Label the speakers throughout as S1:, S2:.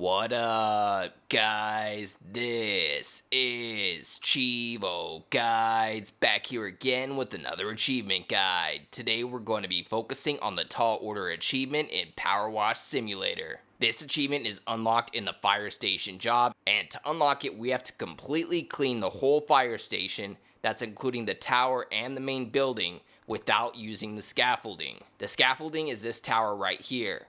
S1: What up, guys? This is Cheevo Guides back here again with another achievement guide. Today we're going to be focusing on the Tall Order achievement in Powerwash Simulator. This achievement is unlocked in the fire station job, and to unlock it we have to completely clean the whole fire station, that's including the tower and the main building, without using the scaffolding. The scaffolding is this tower right here.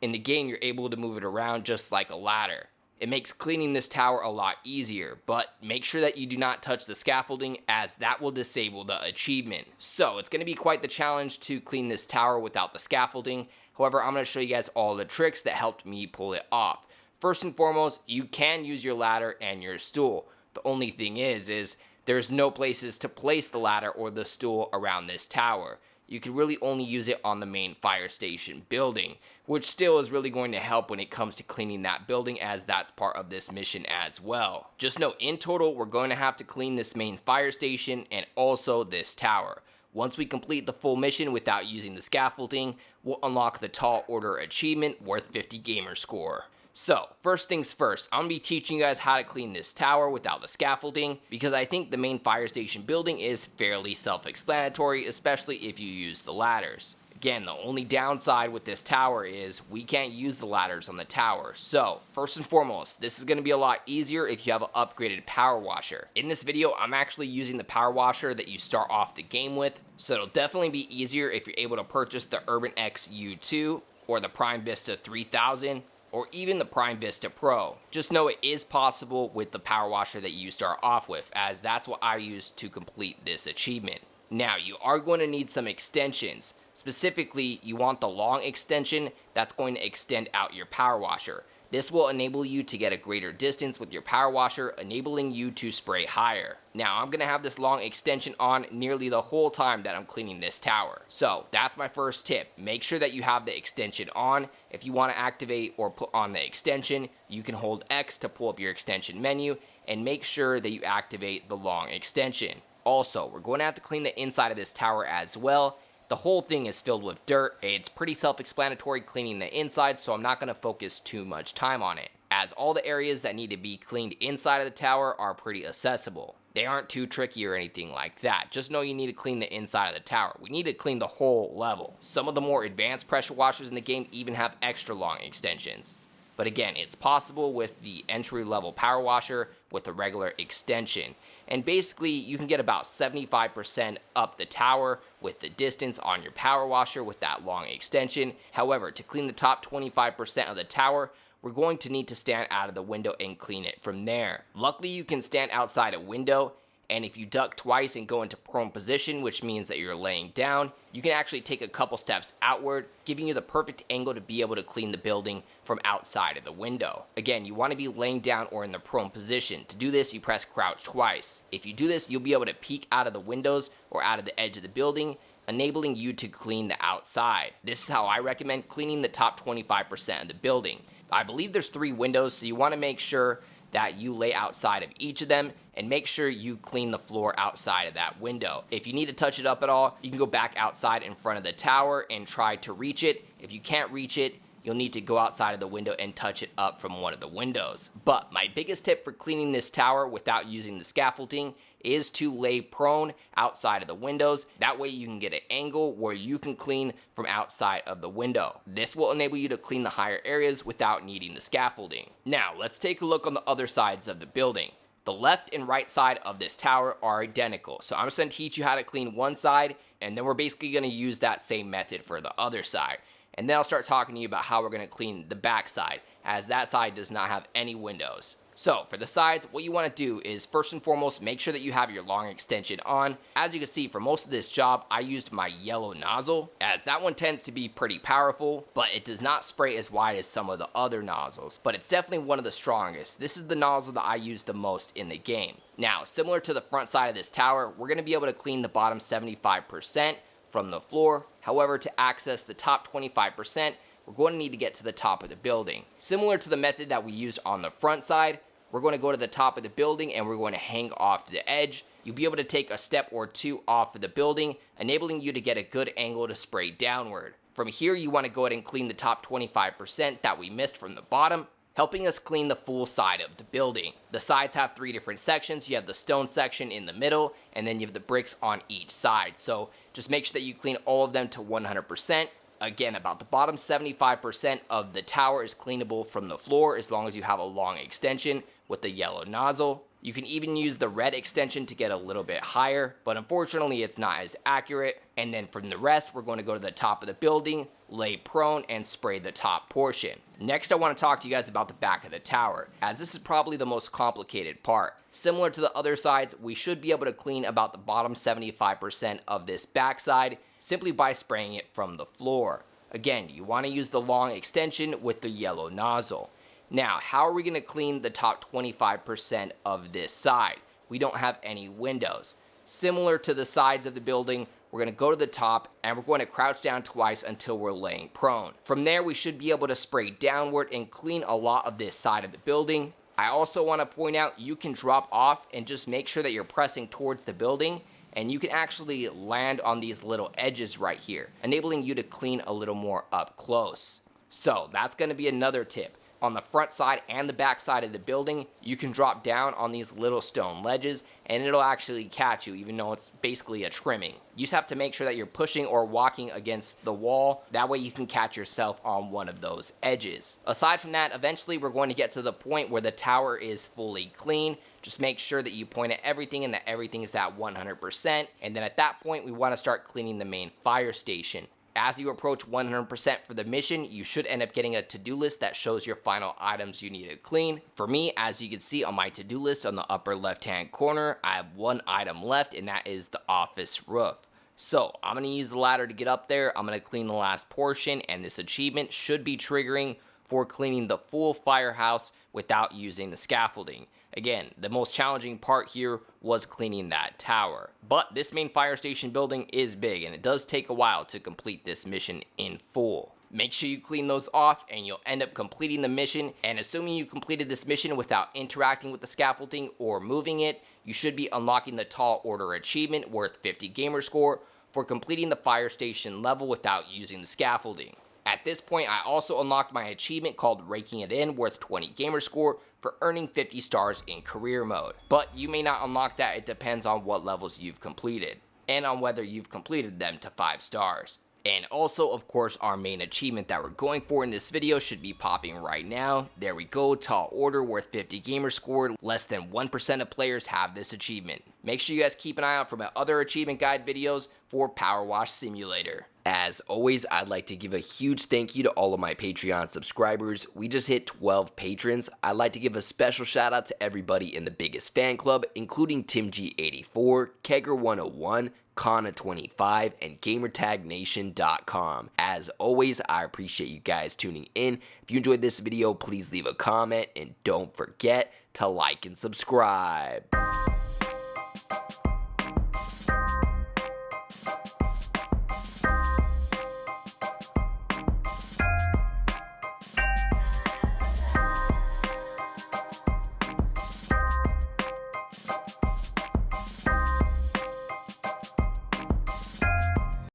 S1: In the game, you're able to move it around just like a ladder. It makes cleaning this tower a lot easier, but make sure that you do not touch the scaffolding as that will disable the achievement. So it's going to be quite the challenge to clean this tower without the scaffolding. However, I'm going to show you guys all the tricks that helped me pull it off. First and foremost, you can use your ladder and your stool. The only thing is there's no places to place the ladder or the stool around this tower. You can really only use it on the main fire station building, which still is really going to help when it comes to cleaning that building, as that's part of this mission as well. Just know in total we're going to have to clean this main fire station and also this tower. Once we complete the full mission without using the scaffolding, we'll unlock the Tall Order achievement worth 50 gamer score. So, first things first, I'm going to be teaching you guys how to clean this tower without the scaffolding, because I think the main fire station building is fairly self-explanatory, especially if you use the ladders. Again, the only downside with this tower is we can't use the ladders on the tower. So, first and foremost, this is going to be a lot easier if you have an upgraded power washer. In this video, I'm actually using the power washer that you start off the game with, so it'll definitely be easier if you're able to purchase the Urban X U2 or the Prime Vista 3000. Or even the Prime Vista Pro. Just know it is possible with the power washer that you start off with, as that's what I used to complete this achievement. Now, you are going to need some extensions. Specifically, you want the long extension that's going to extend out your power washer. This will enable you to get a greater distance with your power washer, enabling you to spray higher. Now, I'm going to have this long extension on nearly the whole time that I'm cleaning this tower. So, that's my first tip. Make sure that you have the extension on. If you want to activate or put on the extension, you can hold X to pull up your extension menu, and make sure that you activate the long extension. Also, we're going to have to clean the inside of this tower as well. The whole thing is filled with dirt. It's pretty self-explanatory cleaning the inside, so I'm not going to focus too much time on it, as all the areas that need to be cleaned inside of the tower are pretty accessible. They aren't too tricky or anything like that. Just know you need to clean the inside of the tower. We need to clean the whole level. Some of the more advanced pressure washers in the game even have extra long extensions. But again, it's possible with the entry-level power washer with a regular extension. And basically, you can get about 75% up the tower with the distance on your power washer with that long extension. However, to clean the top 25% of the tower, we're going to need to stand out of the window and clean it from there. Luckily, you can stand outside a window, and if you duck twice and go into prone position, which means that you're laying down, you can actually take a couple steps outward, giving you the perfect angle to be able to clean the building from outside of the window. Again, you want to be laying down or in the prone position. To do this, you press crouch twice. If you do this, you'll be able to peek out of the windows or out of the edge of the building, enabling you to clean the outside. This is how I recommend cleaning the top 25% of the building. I believe there's 3 windows, so you want to make sure that you lay outside of each of them, and make sure you clean the floor outside of that window. If you need to touch it up at all, you can go back outside in front of the tower and try to reach it. If you can't reach it, you'll need to go outside of the window and touch it up from one of the windows. But my biggest tip for cleaning this tower without using the scaffolding is to lay prone outside of the windows. That way you can get an angle where you can clean from outside of the window. This will enable you to clean the higher areas without needing the scaffolding. Now, let's take a look on the other sides of the building. The left and right side of this tower are identical. So I'm just going to teach you how to clean one side, and then we're basically going to use that same method for the other side. And then I'll start talking to you about how we're going to clean the back side, as that side does not have any windows. So for the sides, what you want to do is first and foremost make sure that you have your long extension on. As you can see, for most of this job, I used my yellow nozzle, as that one tends to be pretty powerful, but it does not spray as wide as some of the other nozzles. But it's definitely one of the strongest. This is the nozzle that I use the most in the game. Now, similar to the front side of this tower, we're going to be able to clean the bottom 75% from the floor. However, to access the top 25%, we're going to need to get to the top of the building. Similar to the method that we used on the front side, we're going to go to the top of the building and we're going to hang off the edge. You'll be able to take a step or two off of the building, enabling you to get a good angle to spray downward. From here, you want to go ahead and clean the top 25% that we missed from the bottom. helping us clean the full side of the building. The sides have 3 different sections. You have the stone section in the middle, and then you have the bricks on each side. So just make sure that you clean all of them to 100%. Again, about the bottom 75% of the tower is cleanable from the floor as long as you have a long extension with the yellow nozzle. You can even use the red extension to get a little bit higher, but unfortunately it's not as accurate. And then from the rest, we're going to go to the top of the building, lay prone, and spray the top portion. Next, I want to talk to you guys about the back of the tower, as this is probably the most complicated part. Similar to the other sides, we should be able to clean about the bottom 75% of this backside simply by spraying it from the floor. Again, you want to use the long extension with the yellow nozzle. Now, how are we going to clean the top 25% of this side? We don't have any windows. Similar to the sides of the building, we're going to go to the top and we're going to crouch down twice until we're laying prone. From there, we should be able to spray downward and clean a lot of this side of the building. I also want to point out you can drop off and just make sure that you're pressing towards the building, and you can actually land on these little edges right here, enabling you to clean a little more up close. So that's going to be another tip. On the front side and the back side of the building, you can drop down on these little stone ledges and it'll actually catch you, even though it's basically a trimming. You just have to make sure that you're pushing or walking against the wall. That way you can catch yourself on one of those edges. Aside from that, eventually we're going to get to the point where the tower is fully clean. Just make sure that you point at everything and that everything is at 100%. And then at that point, we want to start cleaning the main fire station. As you approach 100% for the mission, you should end up getting a to-do list that shows your final items you need to clean. For me, as you can see on my to-do list on the upper left-hand corner, I have one item left, and that is the office roof. So I'm going to use the ladder to get up there. I'm going to clean the last portion, and this achievement should be triggering for cleaning the full firehouse without using the scaffolding. Again, the most challenging part here was cleaning that tower. But this main fire station building is big, and it does take a while to complete this mission in full. Make sure you clean those off and you'll end up completing the mission. And assuming you completed this mission without interacting with the scaffolding or moving it, you should be unlocking the Tall Order achievement worth 50 gamer score for completing the fire station level without using the scaffolding. At this point, I also unlocked my achievement called Raking It In worth 20 gamer score for earning 50 stars in career mode. But you may not unlock that. It depends on what levels you've completed and on whether you've completed them to 5 stars. And also, of course, our main achievement that we're going for in this video should be popping right now. There we go, Tall Order worth 50 gamer score. Less than 1% of players have this achievement. Make sure you guys keep an eye out for my other achievement guide videos for Powerwash Simulator. As always, I'd like to give a huge thank you to all of my Patreon subscribers. We just hit 12 patrons. I'd like to give a special shout out to everybody in the biggest fan club, including TimG84, Kegger101, Kana25, and GamerTagNation.com. As always, I appreciate you guys tuning in. If you enjoyed this video, please leave a comment and don't forget to like and subscribe.